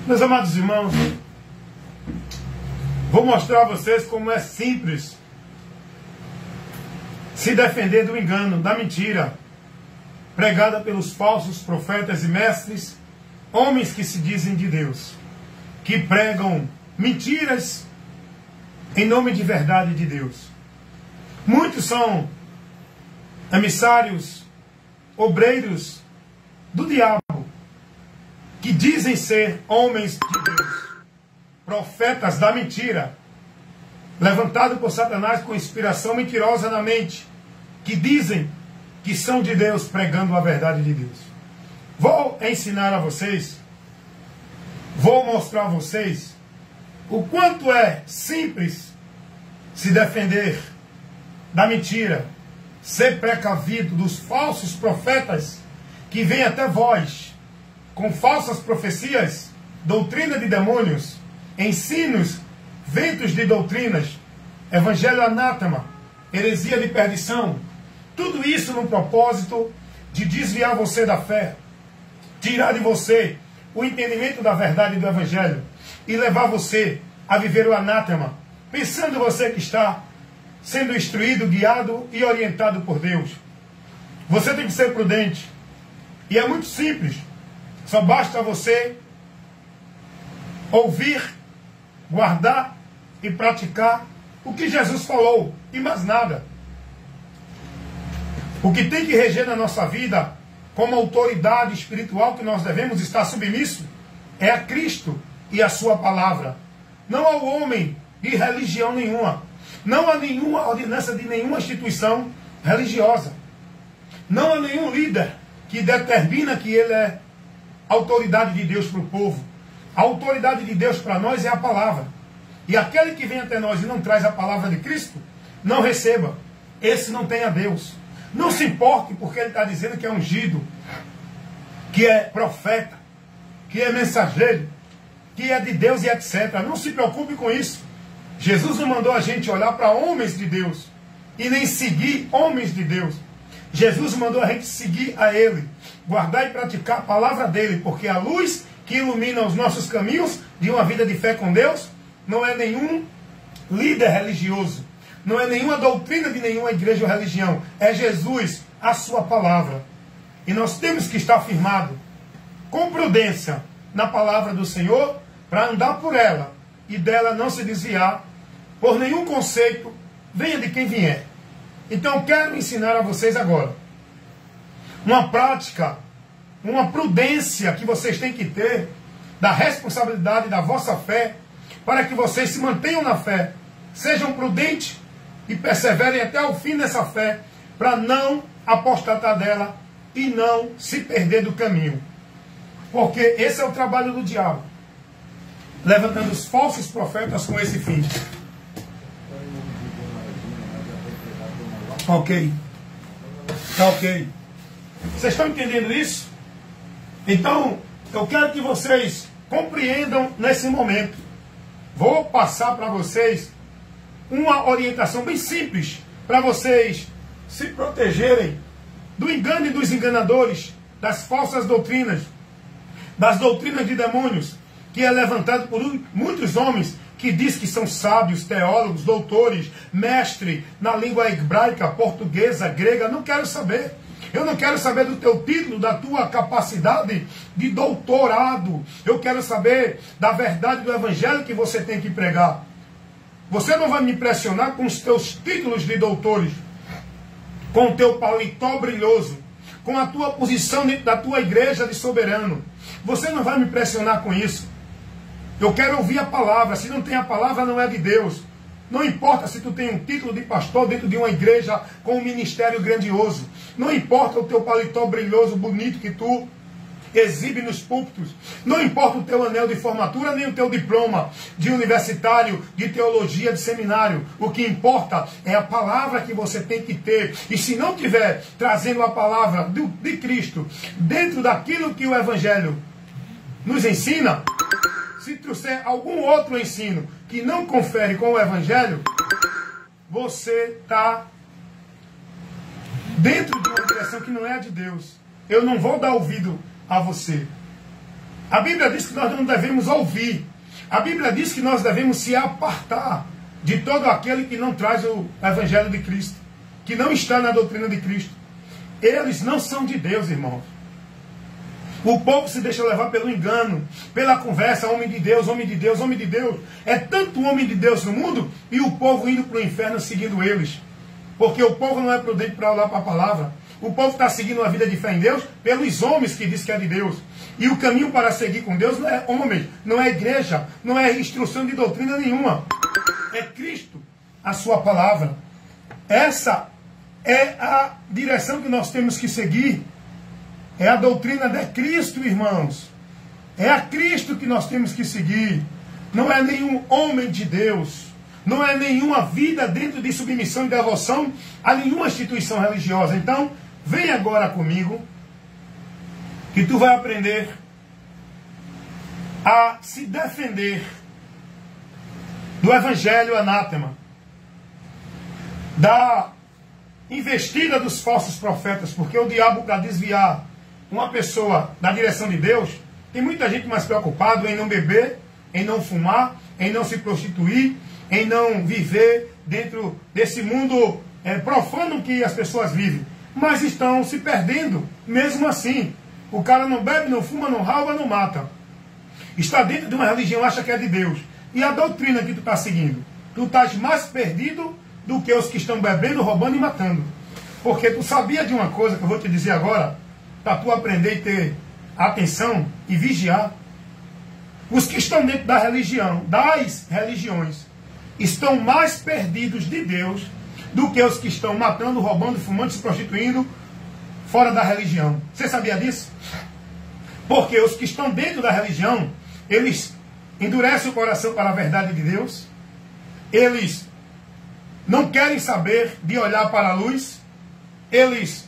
Meus amados irmãos, vou mostrar a vocês como é simples se defender do engano, da mentira, pregada pelos falsos profetas e mestres, homens que se dizem de Deus, que pregam mentiras em nome de verdade de Deus. Muitos são emissários, obreiros do diabo, que dizem ser homens de Deus, profetas da mentira, levantados por Satanás com inspiração mentirosa na mente, que dizem que são de Deus, pregando a verdade de Deus. Vou ensinar a vocês, vou mostrar a vocês o quanto é simples se defender da mentira, ser precavido dos falsos profetas que vêm até vós com falsas profecias, doutrina de demônios, ensinos, ventos de doutrinas, evangelho anátema, heresia de perdição, tudo isso no propósito de desviar você da fé, tirar de você o entendimento da verdade do evangelho e levar você a viver o anátema, pensando você que está sendo instruído, guiado e orientado por Deus. Você tem que ser prudente. E é muito simples. Só basta você ouvir, guardar e praticar o que Jesus falou, e mais nada. O que tem que reger na nossa vida, como autoridade espiritual que nós devemos estar submisso, é a Cristo e a sua palavra. Não ao homem de religião nenhuma. Não há nenhuma ordenança de nenhuma instituição religiosa. Não há nenhum líder que determina que ele é autoridade de Deus para o povo. A autoridade de Deus para nós é a palavra. E aquele que vem até nós e não traz a palavra de Cristo, não receba. Esse não tem a Deus. Não se importe porque ele está dizendo que é ungido, que é profeta, que é mensageiro, que é de Deus e etc. Não se preocupe com isso. Jesus não mandou a gente olhar para homens de Deus e nem seguir homens de Deus. Jesus mandou a gente seguir a Ele, guardar e praticar a palavra dEle, porque a luz que ilumina os nossos caminhos de uma vida de fé com Deus não é nenhum líder religioso, não é nenhuma doutrina de nenhuma igreja ou religião, é Jesus, a sua palavra. E nós temos que estar firmados com prudência na palavra do Senhor para andar por ela e dela não se desviar por nenhum conceito, venha de quem vier. Então quero ensinar a vocês agora uma prática, uma prudência que vocês têm que ter da responsabilidade da vossa fé, para que vocês se mantenham na fé, sejam prudentes e perseverem até o fim dessa fé, para não apostatar dela e não se perder do caminho. Porque esse é o trabalho do diabo, levantando os falsos profetas com esse fim. Ok. Tá ok. Vocês estão entendendo isso? Então, eu quero que vocês compreendam nesse momento. Vou passar para vocês uma orientação bem simples para vocês se protegerem do engano e dos enganadores, das falsas doutrinas, das doutrinas de demônios, que é levantado por muitos homens que diz que são sábios, teólogos, doutores, mestre na língua hebraica, portuguesa, grega. Não quero saber. Eu não quero saber do teu título, da tua capacidade de doutorado. Eu quero saber da verdade do evangelho que você tem que pregar. Você não vai me impressionar com os teus títulos de doutores, com o teu paletó brilhoso, com a tua posição dentro da tua igreja de soberano. Você não vai me impressionar com isso. Eu quero ouvir a palavra. Se não tem a palavra, não é de Deus. Não importa se tu tem um título de pastor dentro de uma igreja com um ministério grandioso. Não importa o teu paletó brilhoso, bonito que tu exibe nos púlpitos. Não importa o teu anel de formatura, nem o teu diploma de universitário, de teologia, de seminário. O que importa é a palavra que você tem que ter. E se não tiver trazendo a palavra de Cristo dentro daquilo que o Evangelho nos ensina, se trouxer algum outro ensino que não confere com o Evangelho, você está dentro de uma direção que não é a de Deus. Eu não vou dar ouvido a você. A Bíblia diz que nós não devemos ouvir. A Bíblia diz que nós devemos se apartar de todo aquele que não traz o Evangelho de Cristo, que não está na doutrina de Cristo. Eles não são de Deus, irmãos. O povo se deixa levar pelo engano, pela conversa, homem de Deus, homem de Deus, homem de Deus. É tanto homem de Deus no mundo e o povo indo para o inferno seguindo eles. Porque o povo não é prudente para olhar para a palavra. O povo está seguindo uma vida de fé em Deus pelos homens que diz que é de Deus. E o caminho para seguir com Deus não é homem, não é igreja, não é instrução de doutrina nenhuma. É Cristo, a sua palavra. Essa é a direção que nós temos que seguir. É a doutrina de Cristo, irmãos. É a Cristo que nós temos que seguir. Não é nenhum homem de Deus. Não é nenhuma vida dentro de submissão e devoção a nenhuma instituição religiosa. Então, vem agora comigo, que tu vai aprender a se defender do evangelho anátema, da investida dos falsos profetas, porque o diabo, para desviar uma pessoa da direção de Deus, tem muita gente mais preocupada em não beber, em não fumar, em não se prostituir, em não viver dentro desse mundo profano que as pessoas vivem, mas estão se perdendo mesmo assim. O cara não bebe, não fuma, não rouba, não mata. Está dentro de uma religião, acha que é de Deus. E a doutrina que tu está seguindo? Tu estás mais perdido do que os que estão bebendo, roubando e matando. Porque tu sabia de uma coisa que eu vou te dizer agora, para tu aprender e ter atenção e vigiar. Os que estão dentro da religião, das religiões, estão mais perdidos de Deus do que os que estão matando, roubando, fumando, se prostituindo fora da religião. Você sabia disso? Porque os que estão dentro da religião, eles endurecem o coração para a verdade de Deus, eles não querem saber de olhar para a luz, eles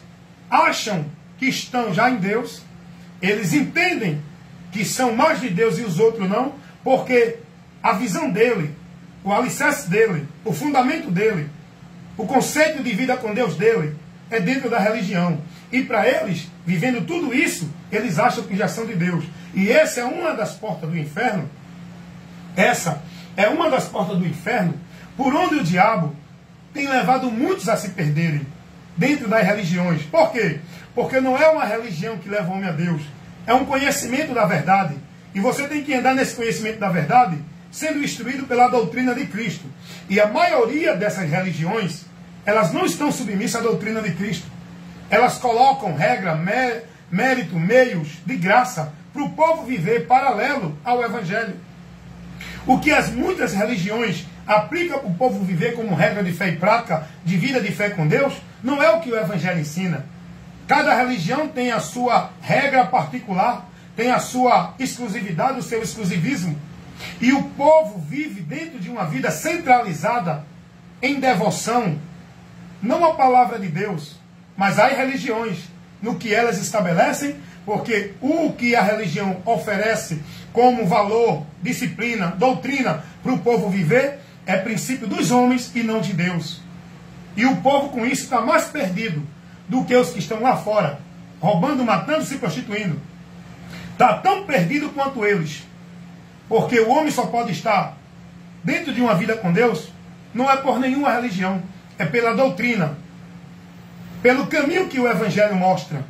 acham que estão já em Deus, eles entendem que são mais de Deus e os outros não, porque a visão dele, o alicerce dele, o fundamento dele, o conceito de vida com Deus dele, é dentro da religião. E para eles, vivendo tudo isso, eles acham que já são de Deus. E essa é uma das portas do inferno. Essa é uma das portas do inferno, por onde o diabo tem levado muitos a se perderem dentro das religiões. Por quê? Porque não é uma religião que leva o homem a Deus. É um conhecimento da verdade. E você tem que andar nesse conhecimento da verdade, sendo instruído pela doutrina de Cristo. E a maioria dessas religiões, elas não estão submissas à doutrina de Cristo. Elas colocam regra, mérito, meios de graça para o povo viver paralelo ao Evangelho. O que as muitas religiões aplicam para o povo viver como regra de fé e prática, de vida de fé com Deus, não é o que o Evangelho ensina. Cada religião tem a sua regra particular, tem a sua exclusividade, o seu exclusivismo. E o povo vive dentro de uma vida centralizada em devoção, não à palavra de Deus, mas às religiões, no que elas estabelecem, porque o que a religião oferece como valor, disciplina, doutrina para o povo viver, é princípio dos homens e não de Deus. E o povo com isso está mais perdido do que os que estão lá fora, roubando, matando, se prostituindo. Está tão perdido quanto eles. Porque o homem só pode estar dentro de uma vida com Deus, não é por nenhuma religião, é pela doutrina, pelo caminho que o Evangelho mostra.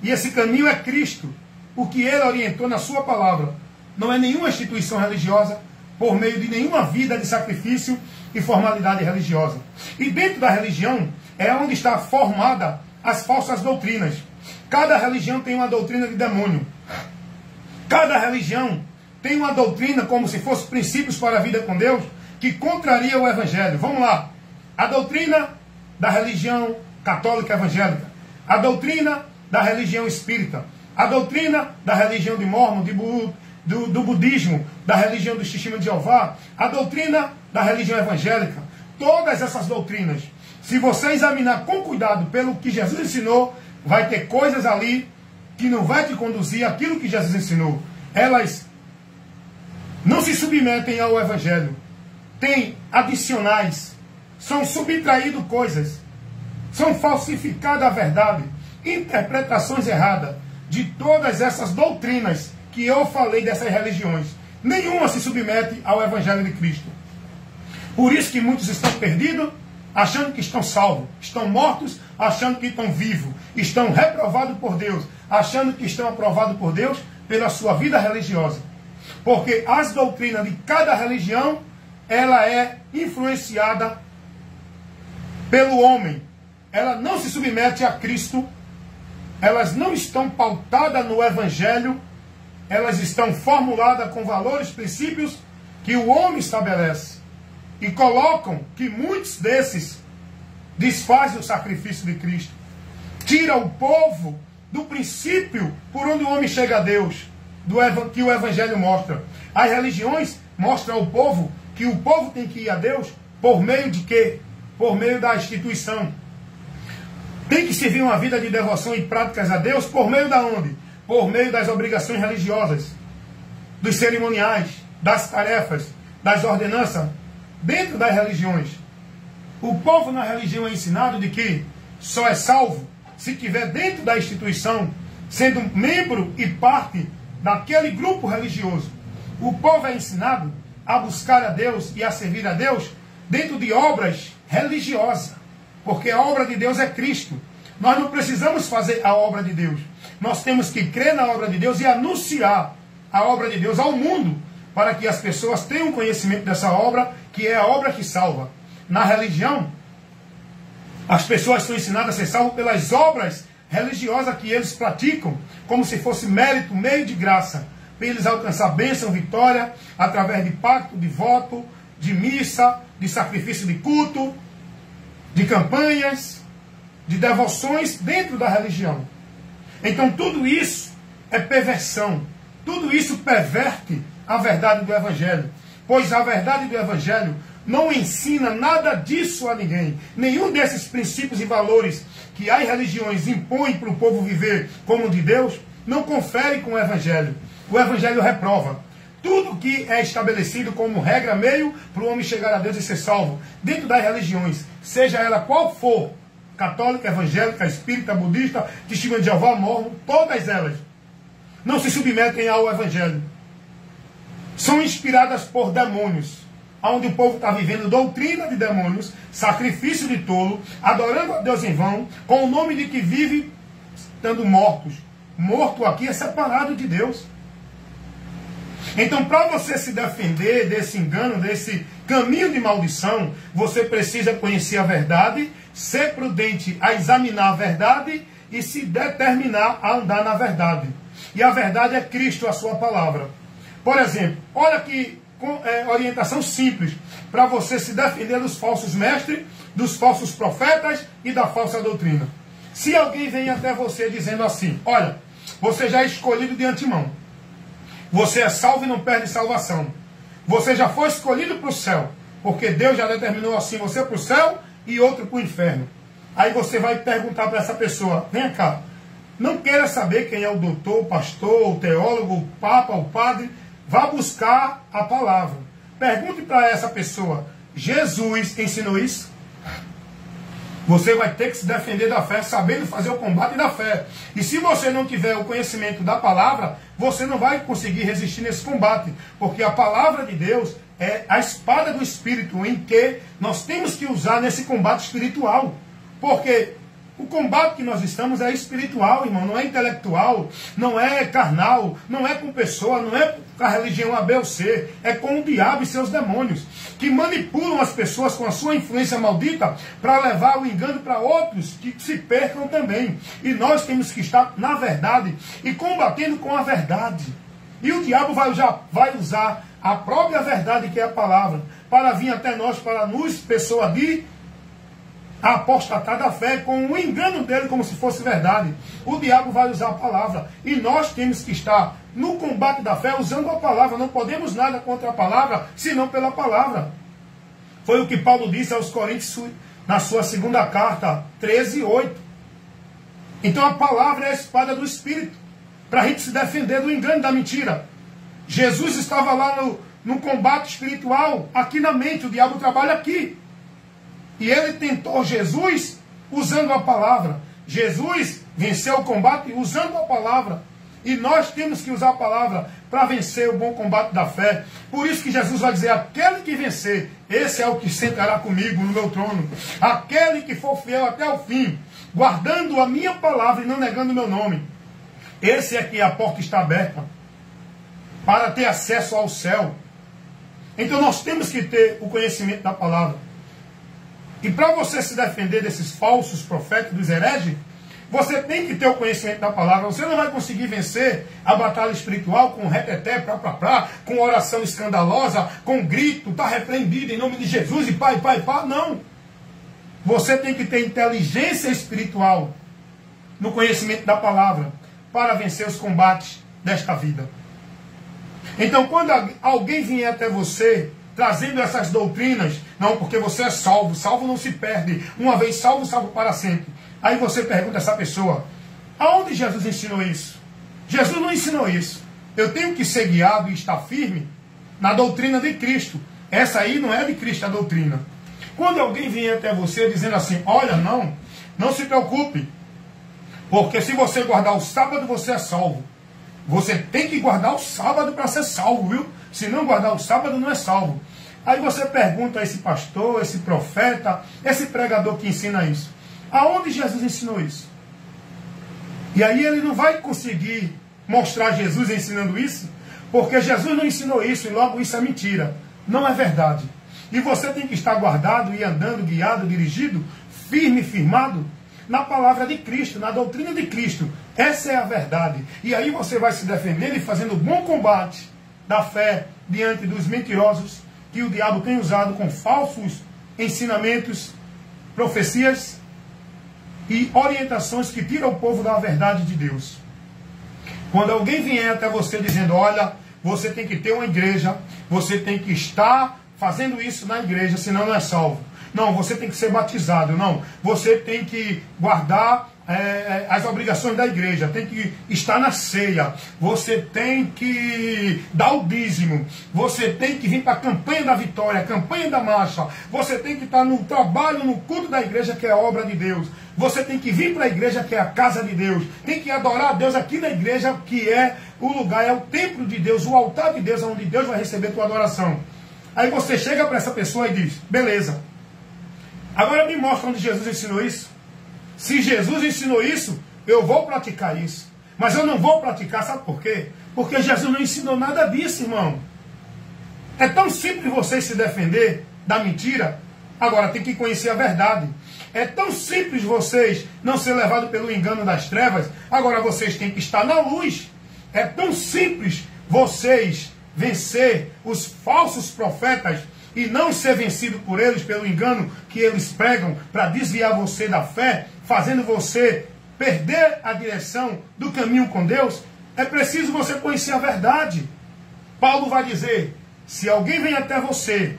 E esse caminho é Cristo, o que ele orientou na sua palavra. Não é nenhuma instituição religiosa, por meio de nenhuma vida de sacrifício e formalidade religiosa. E dentro da religião é onde está formada as falsas doutrinas. Cada religião tem uma doutrina de demônio. Cada religião tem uma doutrina como se fosse princípios para a vida com Deus, que contraria o Evangelho. Vamos lá. A doutrina da religião católica evangélica. A doutrina da religião espírita. A doutrina da religião de Mórmon, do budismo, da religião do Testemunho de Jeová. A doutrina da religião evangélica. Todas essas doutrinas, se você examinar com cuidado pelo que Jesus ensinou, vai ter coisas ali que não vai te conduzir àquilo que Jesus ensinou. Elas não se submetem ao Evangelho. Tem adicionais. São subtraídas coisas. São falsificadas a verdade. Interpretações erradas de todas essas doutrinas que eu falei dessas religiões, nenhuma se submete ao Evangelho de Cristo. Por isso que muitos estão perdidos, achando que estão salvos, estão mortos, achando que estão vivos, estão reprovados por Deus, achando que estão aprovados por Deus pela sua vida religiosa. Porque as doutrinas de cada religião, ela é influenciada pelo homem. Ela não se submete a Cristo, elas não estão pautadas no Evangelho, elas estão formuladas com valores, princípios que o homem estabelece. E colocam que muitos desses desfazem o sacrifício de Cristo. Tira o povo do princípio por onde o homem chega a Deus, que o Evangelho mostra. As religiões mostram ao povo que o povo tem que ir a Deus por meio de quê? Por meio da instituição. Tem que servir uma vida de devoção e práticas a Deus por meio da onde? Por meio das obrigações religiosas, dos cerimoniais, das tarefas, das ordenanças, dentro das religiões. O povo na religião é ensinado de que só é salvo se estiver dentro da instituição, sendo membro e parte daquele grupo religioso. O povo é ensinado a buscar a Deus e a servir a Deus dentro de obras religiosas, porque a obra de Deus é Cristo. Nós não precisamos fazer a obra de Deus. Nós temos que crer na obra de Deus e anunciar a obra de Deus ao mundo, para que as pessoas tenham conhecimento dessa obra, que é a obra que salva. Na religião, as pessoas são ensinadas a ser salvas pelas obras religiosas que eles praticam, como se fosse mérito, meio de graça, para eles alcançar bênção, vitória, através de pacto, de voto, de missa, de sacrifício de culto, de campanhas, de devoções dentro da religião. Então tudo isso é perversão, tudo isso perverte a verdade do Evangelho, pois a verdade do Evangelho não ensina nada disso a ninguém. Nenhum desses princípios e valores que as religiões impõem para o povo viver como de Deus, não confere com o Evangelho. O Evangelho reprova tudo que é estabelecido como regra, meio para o homem chegar a Deus e ser salvo, dentro das religiões, seja ela qual for, católica, evangélica, espírita, budista, testemunha de Jeová, mormon, todas elas não se submetem ao Evangelho. São inspiradas por demônios, onde o povo está vivendo doutrina de demônios, sacrifício de tolo, adorando a Deus em vão, com o nome de que vive estando mortos. Morto aqui é separado de Deus. Então, para você se defender desse engano, desse caminho de maldição, você precisa conhecer a verdade, ser prudente a examinar a verdade e se determinar a andar na verdade. E a verdade é Cristo, a sua palavra. Por exemplo, olha aqui, orientação simples para você se defender dos falsos mestres, dos falsos profetas e da falsa doutrina. Se alguém vem até você dizendo assim: olha, você já é escolhido de antemão, você é salvo e não perde salvação, você já foi escolhido para o céu, porque Deus já determinou assim, você para o céu e outro para o inferno. Aí você vai perguntar para essa pessoa: vem cá, não queira saber quem é o doutor, o pastor, o teólogo, o papa, o padre. Vá buscar a palavra. Pergunte para essa pessoa: Jesus ensinou isso? Você vai ter que se defender da fé, sabendo fazer o combate da fé. E se você não tiver o conhecimento da palavra, você não vai conseguir resistir nesse combate. Porque a palavra de Deus é a espada do Espírito, em que nós temos que usar nesse combate espiritual. Porque o combate que nós estamos é espiritual, irmão, não é intelectual, não é carnal, não é com pessoa, não é com a religião A, B ou C, é com o diabo e seus demônios, que manipulam as pessoas com a sua influência maldita para levar o engano para outros que se percam também. E nós temos que estar na verdade e combatendo com a verdade. E o diabo vai usar a própria verdade, que é a palavra, para vir até nós, para nos persuadir a apostatar da fé com o engano dele como se fosse verdade. O diabo vai usar a palavra e nós temos que estar no combate da fé usando a palavra. Não podemos nada contra a palavra, senão pela palavra. Foi o que Paulo disse aos Coríntios na sua segunda carta, 13:8. Então a palavra é a espada do Espírito, para a gente se defender do engano e da mentira. Jesus estava lá no combate espiritual, aqui na mente, o diabo trabalha aqui. E ele tentou Jesus usando a palavra. Jesus venceu o combate usando a palavra. E nós temos que usar a palavra para vencer o bom combate da fé. Por isso que Jesus vai dizer, aquele que vencer, esse é o que sentará comigo no meu trono. Aquele que for fiel até o fim, guardando a minha palavra e não negando o meu nome. Esse é que a porta está aberta para ter acesso ao céu. Então nós temos que ter o conhecimento da palavra. E para você se defender desses falsos profetas, dos hereges, você tem que ter o conhecimento da palavra. Você não vai conseguir vencer a batalha espiritual com reteté, com oração escandalosa, com grito, está repreendido em nome de Jesus e pai. Não. Você tem que ter inteligência espiritual no conhecimento da palavra para vencer os combates desta vida. Então, quando alguém vier até você trazendo essas doutrinas, não, porque você é salvo, salvo não se perde, uma vez salvo, salvo para sempre. Aí você pergunta a essa pessoa, aonde Jesus ensinou isso? Jesus não ensinou isso. Eu tenho que ser guiado e estar firme na doutrina de Cristo. Essa aí não é de Cristo a doutrina. Quando alguém vier até você dizendo assim, olha, não se preocupe, porque se você guardar o sábado, você é salvo. Você tem que guardar o sábado para ser salvo, viu? Se não guardar o sábado, não é salvo. Aí você pergunta a esse pastor, esse profeta, esse pregador que ensina isso. Aonde Jesus ensinou isso? E aí ele não vai conseguir mostrar Jesus ensinando isso, porque Jesus não ensinou isso e logo isso é mentira. Não é verdade. E você tem que estar guardado e andando, guiado, dirigido, firme, firmado na palavra de Cristo, na doutrina de Cristo. Essa é a verdade. E aí você vai se defender e fazendo bom combate da fé diante dos mentirosos que o diabo tem usado com falsos ensinamentos, profecias e orientações que tiram o povo da verdade de Deus. Quando alguém vier até você dizendo, olha, você tem que ter uma igreja, você tem que estar fazendo isso na igreja, senão não é salvo. Não, você tem que ser batizado. Não, você tem que guardar as obrigações da igreja, tem que estar na ceia, você tem que dar o dízimo, você tem que vir para a campanha da vitória, a campanha da marcha, você tem que estar no trabalho, no culto da igreja, que é a obra de Deus, você tem que vir para a igreja, que é a casa de Deus, tem que adorar a Deus aqui na igreja, que é o lugar, é o templo de Deus, o altar de Deus, onde Deus vai receber tua adoração. Aí você chega para essa pessoa e diz, beleza, agora me mostra onde Jesus ensinou isso. Se Jesus ensinou isso, eu vou praticar isso. Mas eu não vou praticar, sabe por quê? Porque Jesus não ensinou nada disso, irmão. É tão simples vocês se defender da mentira, agora tem que conhecer a verdade. É tão simples vocês não ser levados pelo engano das trevas, agora vocês têm que estar na luz. É tão simples vocês vencer os falsos profetas e não ser vencido por eles pelo engano que eles pregam para desviar você da fé, fazendo você perder a direção do caminho com Deus. É preciso você conhecer a verdade. Paulo vai dizer, se alguém vem até você,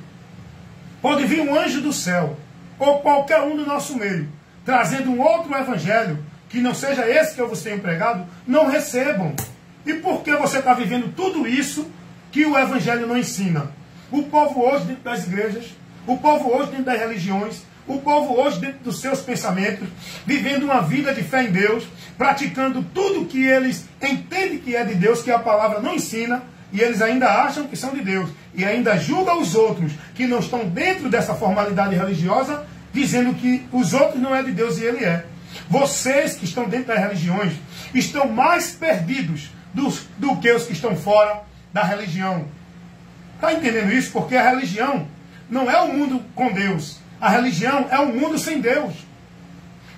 pode vir um anjo do céu, ou qualquer um do nosso meio, trazendo um outro evangelho, que não seja esse que eu vos tenho pregado, não recebam. E por que você está vivendo tudo isso que o evangelho não ensina? O povo hoje dentro das igrejas, o povo hoje dentro das religiões, o povo hoje dentro dos seus pensamentos, vivendo uma vida de fé em Deus, praticando tudo que eles entendem que é de Deus, que a palavra não ensina, e eles ainda acham que são de Deus, e ainda julgam os outros que não estão dentro dessa formalidade religiosa, dizendo que os outros não é de Deus e ele é. Vocês que estão dentro das religiões estão mais perdidos do que os que estão fora da religião. Está entendendo isso? Porque a religião não é um mundo com Deus. A religião é um mundo sem Deus.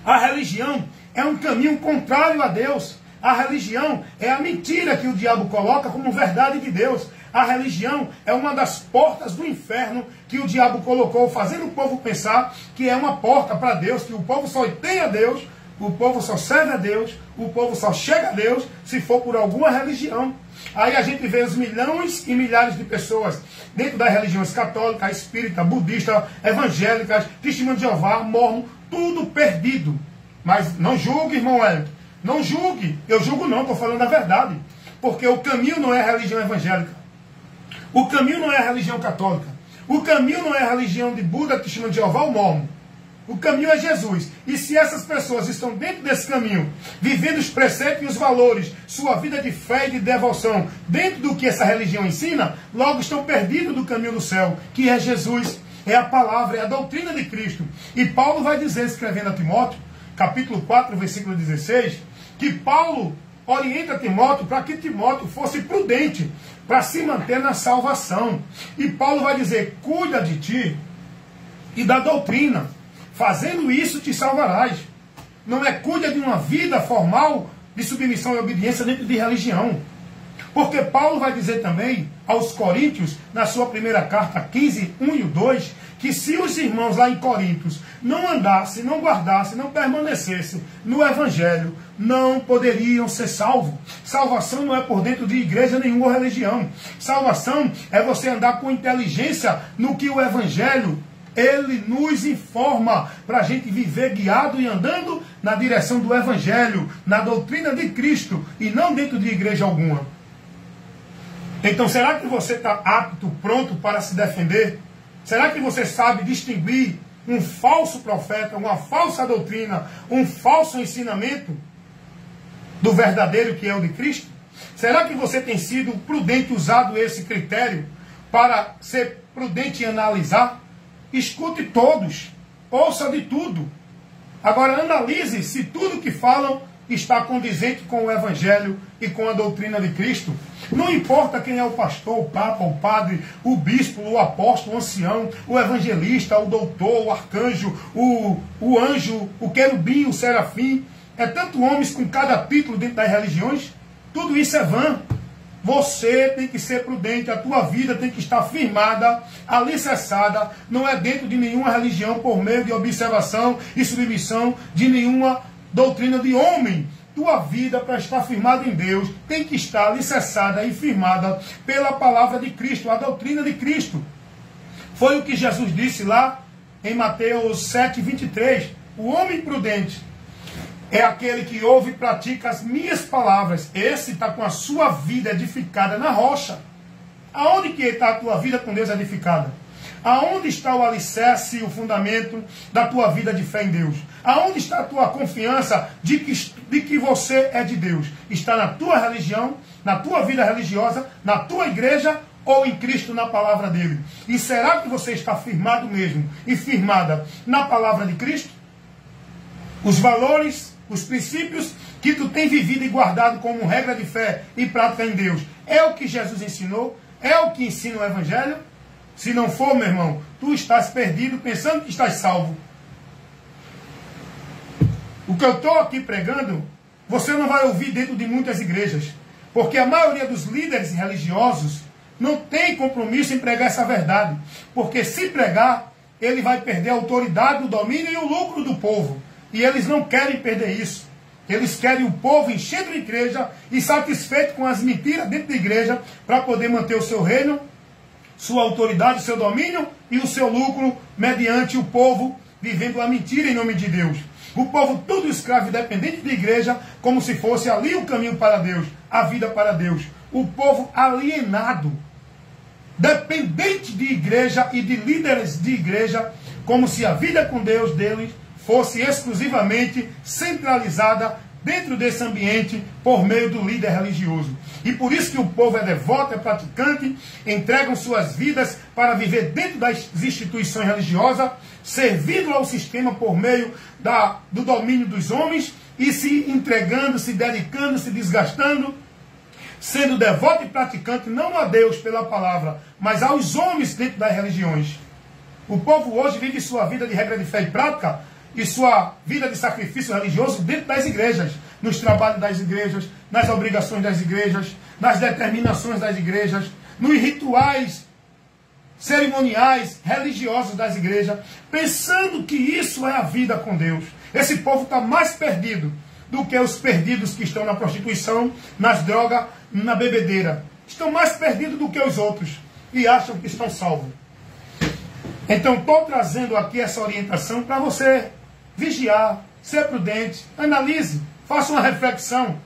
A religião é um caminho contrário a Deus. A religião é a mentira que o diabo coloca como verdade de Deus. A religião é uma das portas do inferno que o diabo colocou, fazendo o povo pensar que é uma porta para Deus, que o povo só tem a Deus, o povo só serve a Deus, o povo só chega a Deus se for por alguma religião. Aí a gente vê os milhões e milhares de pessoas dentro das religiões católica, espírita, budista, evangélicas, testemunho de Jeová, mormon, tudo perdido. Mas não julgue, irmão Wellington. Não julgue. Eu julgo não, estou falando a verdade. Porque o caminho não é a religião evangélica. O caminho não é a religião católica. O caminho não é a religião de Buda, testemunho de Jeová ou mormon. O caminho é Jesus. E se essas pessoas estão dentro desse caminho, vivendo os preceitos e os valores, sua vida de fé e de devoção, dentro do que essa religião ensina, logo estão perdidos do caminho do céu, que é Jesus, é a palavra, é a doutrina de Cristo. E Paulo vai dizer, escrevendo a Timóteo, capítulo 4, versículo 16, que Paulo orienta Timóteo para que Timóteo fosse prudente, para se manter na salvação. E Paulo vai dizer, cuida de ti e da doutrina. Fazendo isso te salvarás. Não é cuida de uma vida formal de submissão e obediência dentro de religião. Porque Paulo vai dizer também aos Coríntios, na sua primeira carta 15, 1 e 2, que se os irmãos lá em Coríntios não andassem, não guardassem, não permanecessem no Evangelho, não poderiam ser salvos. Salvação não é por dentro de igreja nenhuma ou religião. Salvação é você andar com inteligência no que o Evangelho ele nos informa para a gente viver guiado e andando na direção do Evangelho, na doutrina de Cristo e não dentro de igreja alguma. Então, será que você está apto, pronto para se defender? Será que você sabe distinguir um falso profeta, uma falsa doutrina, um falso ensinamento do verdadeiro que é o de Cristo? Será que você tem sido prudente, usado esse critério para ser prudente e analisar? Escute todos, ouça de tudo. Agora analise se tudo que falam está condizente com o Evangelho e com a doutrina de Cristo. Não importa quem é o pastor, o papa, o padre, o bispo, o apóstolo, o ancião, o evangelista, o doutor, o arcanjo, o anjo, o querubim, o serafim. É tanto homens com cada título dentro das religiões. Tudo isso é vã. Você tem que ser prudente, a tua vida tem que estar firmada, alicerçada, não é dentro de nenhuma religião por meio de observação e submissão de nenhuma doutrina de homem. Tua vida, para estar firmada em Deus, tem que estar alicerçada e firmada pela palavra de Cristo, a doutrina de Cristo. Foi o que Jesus disse lá em Mateus 7, 23. O homem prudente é aquele que ouve e pratica as minhas palavras. Esse está com a sua vida edificada na rocha. Aonde que está a tua vida com Deus edificada? Aonde está o alicerce e o fundamento da tua vida de fé em Deus? Aonde está a tua confiança de que você é de Deus? Está na tua religião, na tua vida religiosa, na tua igreja ou em Cristo, na palavra dele? E será que você está firmado mesmo e firmada na palavra de Cristo? Os valores, os princípios que tu tem vivido e guardado como regra de fé e prática em Deus, é o que Jesus ensinou? É o que ensina o Evangelho? Se não for, meu irmão, tu estás perdido pensando que estás salvo. O que eu estou aqui pregando, você não vai ouvir dentro de muitas igrejas. Porque a maioria dos líderes religiosos não tem compromisso em pregar essa verdade. Porque se pregar, ele vai perder a autoridade, o domínio e o lucro do povo. E eles não querem perder isso. Eles querem o povo enchendo a igreja e satisfeito com as mentiras dentro da igreja para poder manter o seu reino, sua autoridade, o seu domínio e o seu lucro mediante o povo vivendo a mentira em nome de Deus. O povo todo escravo e dependente da igreja, como se fosse ali o caminho para Deus, a vida para Deus. O povo alienado, dependente de igreja e de líderes de igreja, como se a vida com Deus deles fosse exclusivamente centralizada dentro desse ambiente por meio do líder religioso. E por isso que o povo é devoto, é praticante, entregam suas vidas para viver dentro das instituições religiosas, servindo ao sistema por meio do domínio dos homens e se entregando, se dedicando, se desgastando, sendo devoto e praticante não a Deus pela palavra, mas aos homens dentro das religiões. O povo hoje vive sua vida de regra de fé e prática e sua vida de sacrifício religioso dentro das igrejas, nos trabalhos das igrejas, nas obrigações das igrejas, nas determinações das igrejas, nos rituais cerimoniais religiosos das igrejas, pensando que isso é a vida com Deus. Esse povo está mais perdido do que os perdidos que estão na prostituição, nas drogas, na bebedeira. Estão mais perdidos do que os outros e acham que estão salvos. Então estou trazendo aqui essa orientação para você vigiar, ser prudente, analise, faça uma reflexão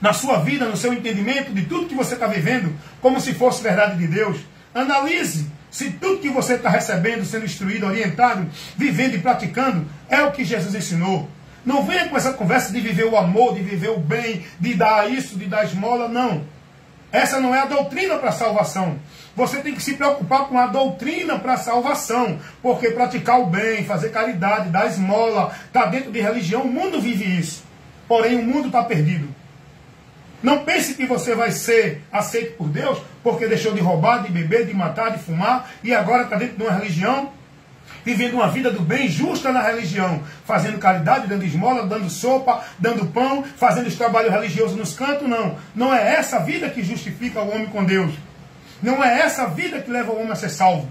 na sua vida, no seu entendimento de tudo que você está vivendo, como se fosse verdade de Deus. Analise Se tudo que você está recebendo, sendo instruído, orientado, vivendo e praticando, é o que Jesus ensinou. Não venha com essa conversa de viver o amor, de viver o bem, de dar isso, de dar esmola, não. Essa não é a doutrina para a salvação. Você tem que se preocupar com a doutrina para a salvação. Porque praticar o bem, fazer caridade, dar esmola, está dentro de religião, o mundo vive isso. Porém, o mundo está perdido. Não pense que você vai ser aceito por Deus porque deixou de roubar, de beber, de matar, de fumar e agora está dentro de uma religião, vivendo uma vida do bem justa na religião, fazendo caridade, dando esmola, dando sopa, dando pão, fazendo esse trabalho religioso nos cantos, não. Não é essa vida que justifica o homem com Deus. Não é essa vida que leva o homem a ser salvo.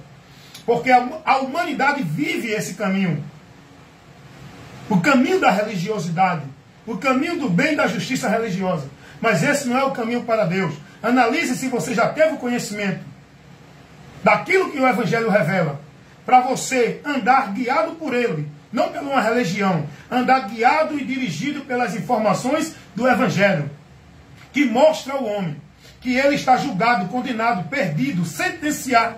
Porque a humanidade vive esse caminho. O caminho da religiosidade. O caminho do bem e da justiça religiosa. Mas esse não é o caminho para Deus. Analise se você já teve o conhecimento daquilo que o Evangelho revela. Para você andar guiado por ele. Não por uma religião. Andar guiado e dirigido pelas informações do Evangelho. Que mostra ao homem que ele está julgado, condenado, perdido, sentenciado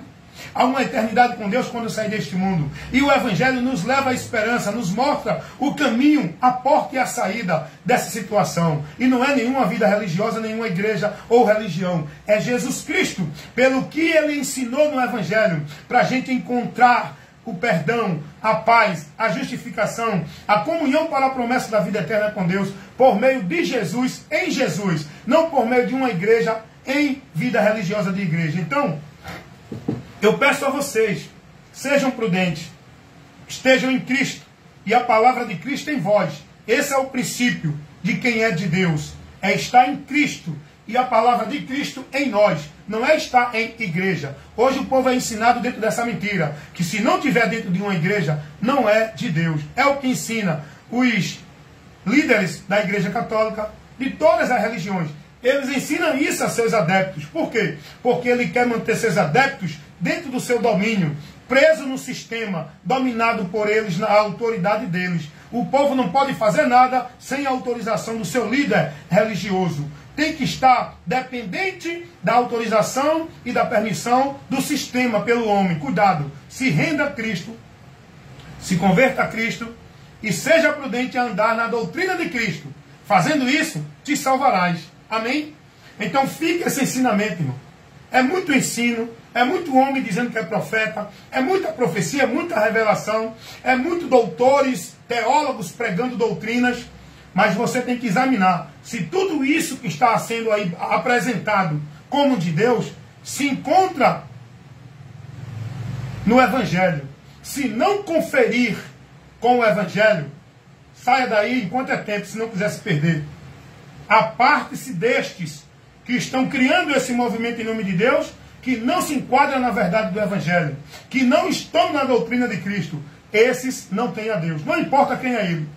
a uma eternidade com Deus quando sair deste mundo. E o Evangelho nos leva à esperança, nos mostra o caminho, a porta e a saída dessa situação. E não é nenhuma vida religiosa, nenhuma igreja ou religião. É Jesus Cristo, pelo que ele ensinou no Evangelho, para a gente encontrar o perdão, a paz, a justificação, a comunhão para a promessa da vida eterna com Deus, por meio de Jesus, em Jesus, não por meio de uma igreja, em vida religiosa de igreja. Então, eu peço a vocês, sejam prudentes, estejam em Cristo, e a palavra de Cristo em vós. Esse é o princípio de quem é de Deus, é estar em Cristo, e a palavra de Cristo em nós, não é estar em igreja. Hoje o povo é ensinado dentro dessa mentira, que se não estiver dentro de uma igreja, não é de Deus. É o que ensina os líderes da igreja católica, de todas as religiões. Eles ensinam isso a seus adeptos. Por quê? Porque ele quer manter seus adeptos dentro do seu domínio, preso no sistema, dominado por eles, na autoridade deles. O povo não pode fazer nada sem a autorização do seu líder religioso. Tem que estar dependente da autorização e da permissão do sistema pelo homem. Cuidado, se renda a Cristo, se converta a Cristo e seja prudente a andar na doutrina de Cristo. Fazendo isso, te salvarás. Amém? Então fica esse ensinamento, irmão. É muito ensino, é muito homem dizendo que é profeta, é muita profecia, muita revelação, é muito doutores, teólogos pregando doutrinas, mas você tem que examinar se tudo isso que está sendo aí apresentado como de Deus se encontra no Evangelho. Se não conferir com o Evangelho, saia daí enquanto é tempo, se não quiser se perder. Aparte-se destes que estão criando esse movimento em nome de Deus, que não se enquadram na verdade do Evangelho, que não estão na doutrina de Cristo. Esses não têm a Deus. Não importa quem é ele.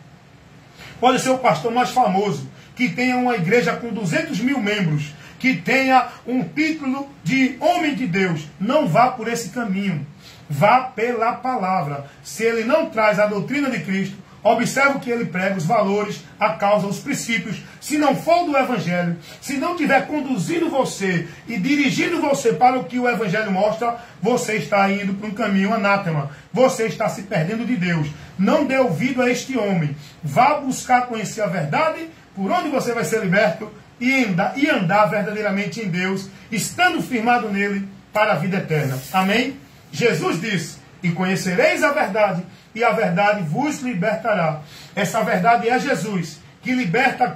Pode ser o pastor mais famoso, que tenha uma igreja com 200 mil membros, que tenha um título de homem de Deus. Não vá por esse caminho. Vá pela palavra. Se ele não traz a doutrina de Cristo, observe o que ele prega, os valores, a causa, os princípios. Se não for do Evangelho, se não estiver conduzindo você e dirigindo você para o que o Evangelho mostra, você está indo para um caminho anátema. Você está se perdendo de Deus. Não dê ouvido a este homem. Vá buscar conhecer a verdade, por onde você vai ser liberto e andar verdadeiramente em Deus, estando firmado nele para a vida eterna. Amém? Jesus disse: e conhecereis a verdade, e a verdade vos libertará. Essa verdade é Jesus, que liberta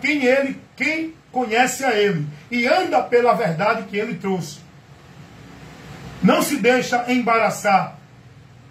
quem conhece a Ele, e anda pela verdade que Ele trouxe. Não se deixa embaraçar,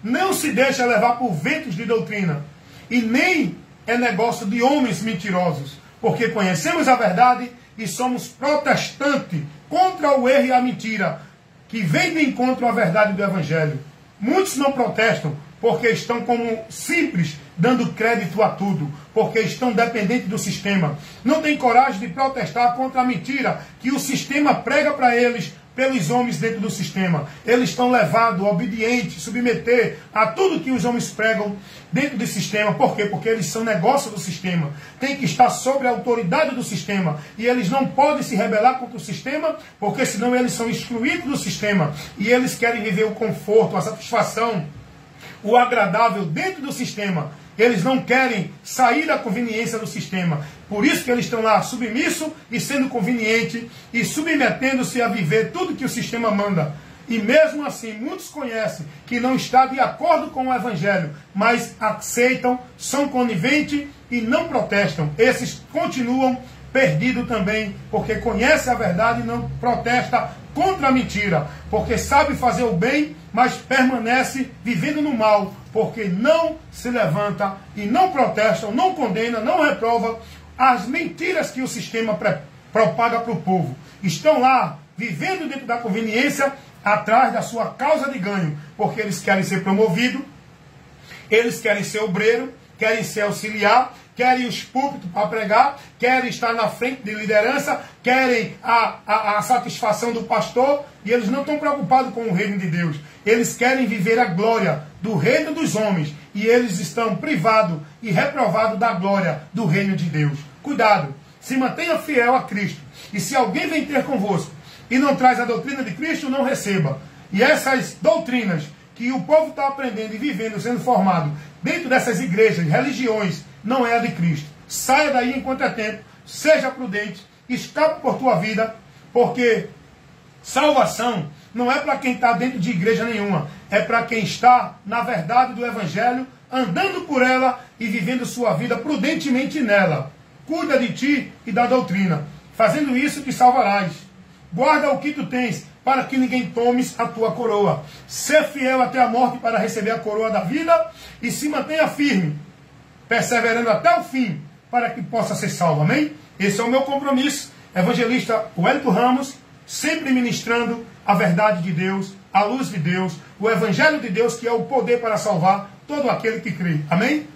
não se deixa levar por ventos de doutrina, e nem é negócio de homens mentirosos, porque conhecemos a verdade e somos protestantes contra o erro e a mentira, que vem de encontro à verdade do Evangelho. Muitos não protestam, porque estão como simples, dando crédito a tudo, porque estão dependentes do sistema. Não têm coragem de protestar contra a mentira que o sistema prega para eles pelos homens dentro do sistema. Eles estão levados a obediente, submeter a tudo que os homens pregam dentro do sistema. Por quê? Porque eles são negócio do sistema. Tem que estar sobre a autoridade do sistema. E eles não podem se rebelar contra o sistema, porque senão eles são excluídos do sistema. E eles querem viver o conforto, a satisfação, o agradável dentro do sistema. Eles não querem sair da conveniência do sistema. Por isso que eles estão lá submissos e sendo conveniente e submetendo-se a viver tudo que o sistema manda. E mesmo assim, muitos conhecem que não está de acordo com o Evangelho, mas aceitam, são coniventes e não protestam. Esses continuam perdidos também, porque conhecem a verdade e não protesta contra a mentira, porque sabe fazer o bem, mas permanece vivendo no mal, porque não se levanta e não protestam, não condena, não reprova as mentiras que o sistema propaga para o povo. Estão lá, vivendo dentro da conveniência, atrás da sua causa de ganho, porque eles querem ser promovidos, eles querem ser obreiro, querem ser auxiliar, querem os púlpitos para pregar, querem estar na frente de liderança, querem a satisfação do pastor, e eles não estão preocupados com o reino de Deus. Eles querem viver a glória do reino dos homens, e eles estão privados e reprovados da glória do reino de Deus. Cuidado, se mantenha fiel a Cristo, e se alguém vem ter convosco e não traz a doutrina de Cristo, não receba. E essas doutrinas que o povo está aprendendo e vivendo, sendo formado dentro dessas igrejas, religiões, não é a de Cristo. Saia daí enquanto é tempo, seja prudente, escape por tua vida, porque salvação não é para quem está dentro de igreja nenhuma, é para quem está na verdade do Evangelho, andando por ela e vivendo sua vida prudentemente nela. Cuida de ti e da doutrina. Fazendo isso te salvarás. Guarda o que tu tens, para que ninguém tomes a tua coroa. Ser fiel até a morte para receber a coroa da vida, e se mantenha firme, perseverando até o fim, para que possa ser salvo. Amém? Esse é o meu compromisso. Evangelista Wellington Ramos, sempre ministrando a verdade de Deus, a luz de Deus, o Evangelho de Deus, que é o poder para salvar todo aquele que crê. Amém?